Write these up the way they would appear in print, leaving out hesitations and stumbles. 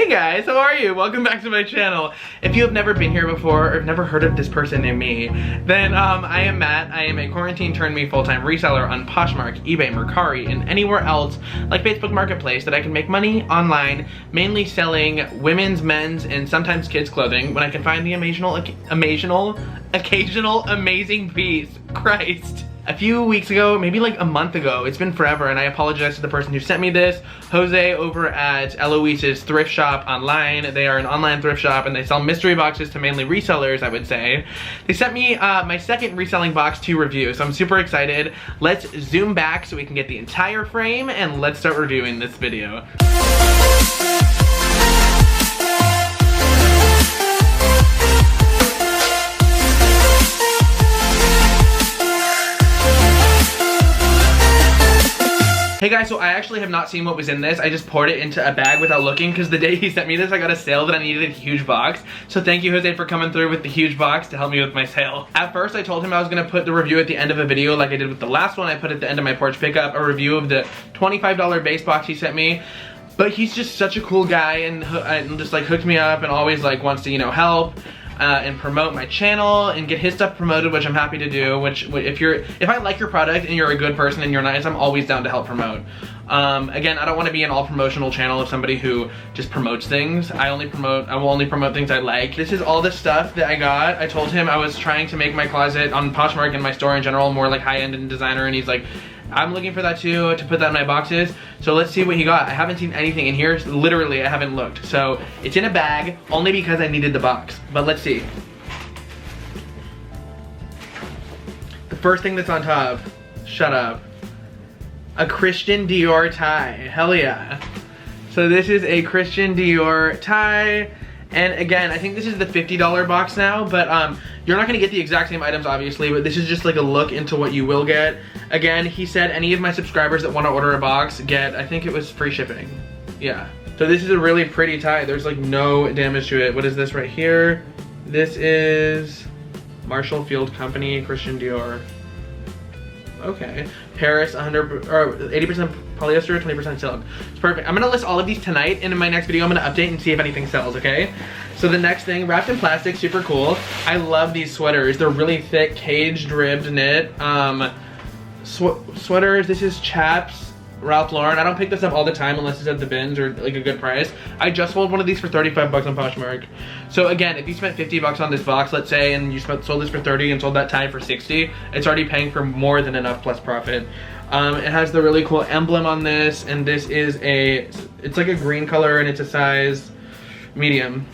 Hey guys, how are you? Welcome back to my channel. If you have never been here before or have never heard of this person named me, then I am Matt. I am a quarantine turned me full-time reseller on Poshmark, eBay, Mercari, and anywhere else like Facebook Marketplace that I can make money online, mainly selling women's, men's, and sometimes kids clothing when I can find the occasional amazing piece. Christ. A few weeks ago, maybe like a month ago, it's been forever, and I apologize to the person who sent me this, Jose over at Eloise's thrift shop online. They are an online thrift shop and they sell mystery boxes to mainly resellers, I would say. They sent me my second reselling box to review, so I'm super excited. Let's zoom back so we can get the entire frame and let's start reviewing this video. Hey guys, so I actually have not seen what was in this. I just poured it into a bag without looking because the day he sent me this, I got a sale that I needed a huge box. So thank you, Jose, for coming through with the huge box to help me with my sale. At first, I told him I was gonna put the review at the end of a video like I did with the last one. I put at the end of my porch pickup a review of the $25 base box he sent me. But he's just such a cool guy and just like hooked me up and always like wants to, you know, help. And promote my channel and get his stuff promoted, which I'm happy to do. If I like your product and you're a good person and you're nice, I'm always down to help promote. Again, I don't want to be an all promotional channel of somebody who just promotes things. I will only promote things I like. This is all the stuff that I got. I told him I was trying to make my closet on Poshmark and my store in general more like high-end and designer, and he's like, I'm looking for that too, to put that in my boxes. So let's see what he got. I haven't seen anything in here. Literally, I haven't looked. So it's in a bag only because I needed the box. But let's see. The first thing that's on top, shut up. A Christian Dior tie, hell yeah. So this is a Christian Dior tie. And again, I think this is the $50 box now, but you're not gonna get the exact same items obviously, but this is just like a look into what you will get. Again, he said any of my subscribers that wanna order a box get, I think it was free shipping. Yeah. So this is a really pretty tie. There's like no damage to it. What is this right here? This is Marshall Field Company, Christian Dior. Okay. Paris, 100 or 80% polyester, 20% silk. It's perfect. I'm gonna list all of these tonight, and in my next video I'm gonna update and see if anything sells, okay? So the next thing, wrapped in plastic, super cool. I love these sweaters. They're really thick, caged, ribbed knit. Sweaters, this is Chaps, Ralph Lauren. I don't pick this up all the time unless it's at the bins or like a good price. I just sold one of these for 35 bucks on Poshmark. So again, if you spent 50 bucks on this box, let's say, and you sold this for 30 and sold that tie for 60, it's already paying for more than enough plus profit. It has the really cool emblem on this, and this is it's like a green color and it's a size medium.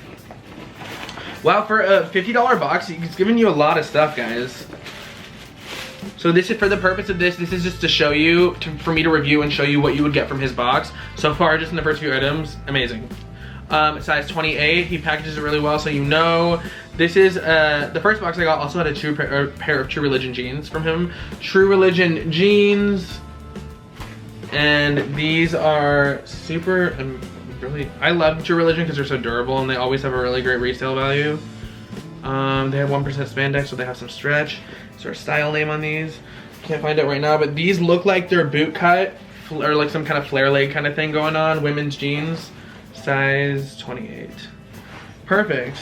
Wow, for a $50 box, it's giving you a lot of stuff, guys. So this is, for the purpose of this is just to show you, for me to review and show you what you would get from his box. So far, just in the first few items, amazing. Size 28, he packages it really well, so you know. This is, the first box I got also had a pair of True Religion jeans from him. True Religion jeans. And these are super, I love True Religion because they're so durable and they always have a really great resale value. They have 1% spandex, so they have some stretch. Is there a style name on these? Can't find it right now, but these look like they're boot cut or like some kind of flare leg kind of thing going on. Women's jeans, size 28. Perfect.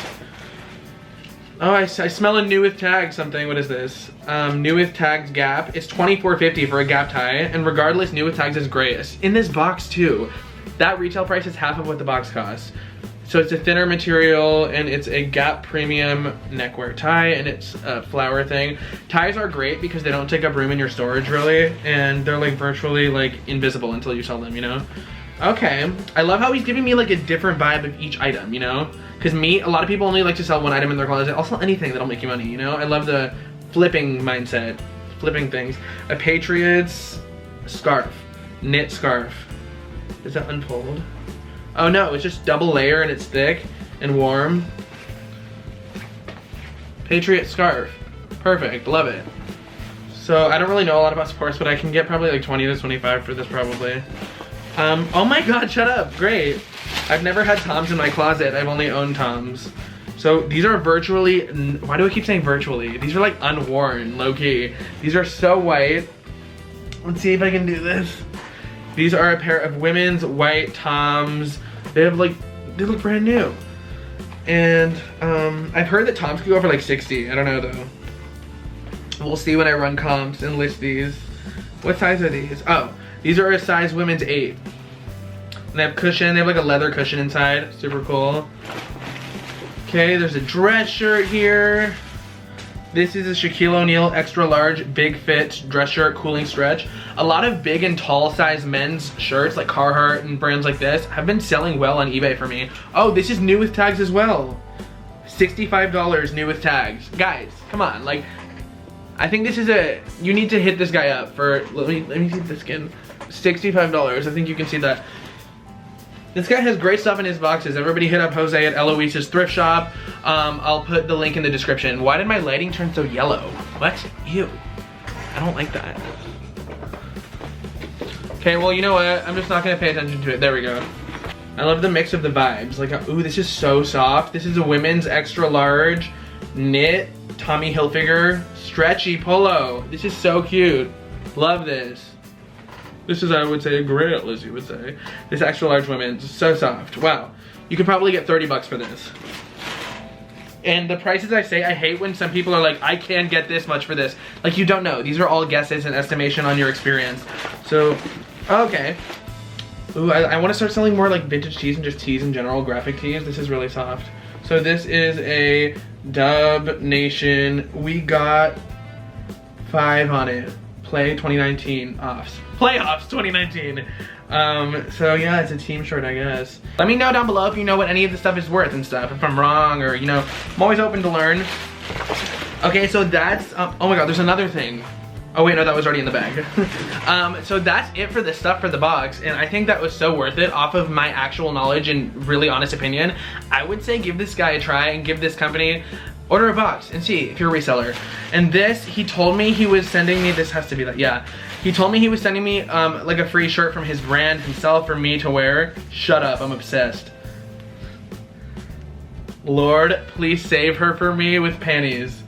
Oh, I smell a new with tag something. What is this? New with tags Gap. It's $24.50 for a Gap tie, and regardless, new with tags is great. In this box too. That retail price is half of what the box costs. So it's a thinner material and it's a Gap premium neckwear tie, and it's a flower thing. Ties are great because they don't take up room in your storage really, and they're like virtually like invisible until you sell them, you know? Okay, I love how he's giving me like a different vibe of each item, you know? Because a lot of people only like to sell one item in their closet. I'll sell anything that'll make you money, you know? I love the flipping mindset, flipping things. A Patriots scarf, knit scarf. Does that unfold? Oh no, it's just double layer and it's thick and warm. Patriot scarf. Perfect, love it. So I don't really know a lot about sports, but I can get probably like 20 to 25 for this probably. Oh my god, shut up, great. I've never had Toms in my closet, I've only owned Toms. So these are virtually, why do I keep saying virtually? These are like unworn, low-key. These are so white. Let's see if I can do this. These are a pair of women's white Toms. They have like they look brand new. And I've heard that Toms could go for like 60. I don't know though. We'll see when I run comps and list these. What size are these? Oh, these are a size women's 8. And they have cushion. They have like a leather cushion inside. Super cool. Okay, there's a dress shirt here. This is a Shaquille O'Neal extra large big fit dress shirt cooling stretch. A lot of big and tall size men's shirts like Carhartt and brands like this have been selling well on eBay for me. Oh, this is new with tags as well. $65 new with tags. Guys, come on, like, I think this is you need to hit this guy up for, let me see the skin. $65, I think you can see that. This guy has great stuff in his boxes. Everybody hit up Jose at Eloise's thrift shop. I'll put the link in the description. Why did my lighting turn so yellow? What? Ew. I don't like that. Okay, well, you know what? I'm just not gonna pay attention to it. There we go. I love the mix of the vibes. Like, ooh, this is so soft. This is a women's extra large knit Tommy Hilfiger stretchy polo. This is so cute. Love this. This is, I would say, a grail, as you would say. This extra large women's, so soft. Wow. You could probably get 30 bucks for this. And the prices I say, I hate when some people are like, I can't get this much for this. Like, you don't know. These are all guesses and estimation on your experience. So, okay. Ooh, I want to start selling more like vintage tees and just tees in general, graphic tees. This is really soft. So this is a Dub Nation. We got 5 on it. Play 2019 offs. Playoffs 2019. So yeah, it's a team shirt, I guess. Let me know down below if you know what any of this stuff is worth and stuff. If I'm wrong, or, you know, I'm always open to learn. Okay, so that's, oh my god, there's another thing. Oh wait, no, that was already in the bag. So that's it for the stuff for the box, and I think that was so worth it off of my actual knowledge and really honest opinion. I would say give this guy a try and give this company, order a box and see if you're a reseller. And this, he told me he was sending me, this has to be that, yeah. He told me he was sending me like a free shirt from his brand himself for me to wear. Shut up, I'm obsessed. Lord, please save her for me with panties.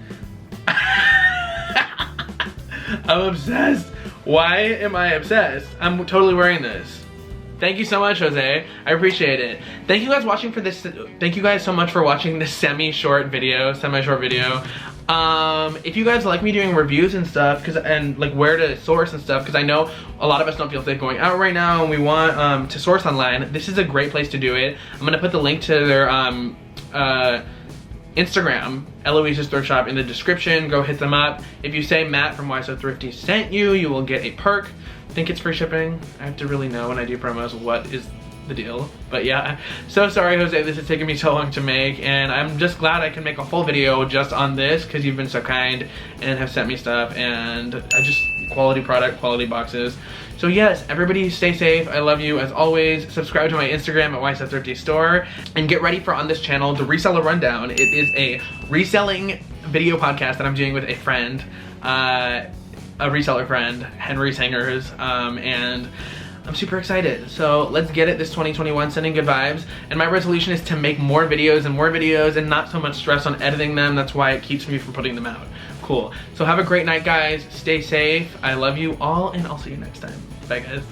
I'm obsessed. Why am I obsessed? I'm totally wearing this. Thank you so much, Jose. I appreciate it. Thank you guys watching for this. Thank you guys so much for watching this semi-short video. If you guys like me doing reviews and stuff, and like where to source and stuff, because I know a lot of us don't feel safe going out right now and we want to source online, this is a great place to do it. I'm gonna put the link to their Instagram, Eloise's Thrift Shop, in the description. Go hit them up. If you say Matt from Why So Thrifty sent you, you will get a perk. I think it's free shipping. I have to really know when I do promos what is the deal. But yeah, so sorry Jose, this is taking me so long to make, and I'm just glad I can make a full video just on this because you've been so kind and have sent me stuff, and I just, quality product, quality boxes. So yes, everybody stay safe. I love you as always. Subscribe to my Instagram at Why So Thrifty Store, and get ready for on this channel the Reseller Rundown. It is a reselling video podcast that I'm doing with a friend, a reseller friend, Henry Sangers, and I'm super excited. So let's get it this 2021, sending good vibes. And my resolution is to make more videos and not so much stress on editing them. That's why it keeps me from putting them out. Cool. So have a great night, guys. Stay safe. I love you all, and I'll see you next time. Bye, guys.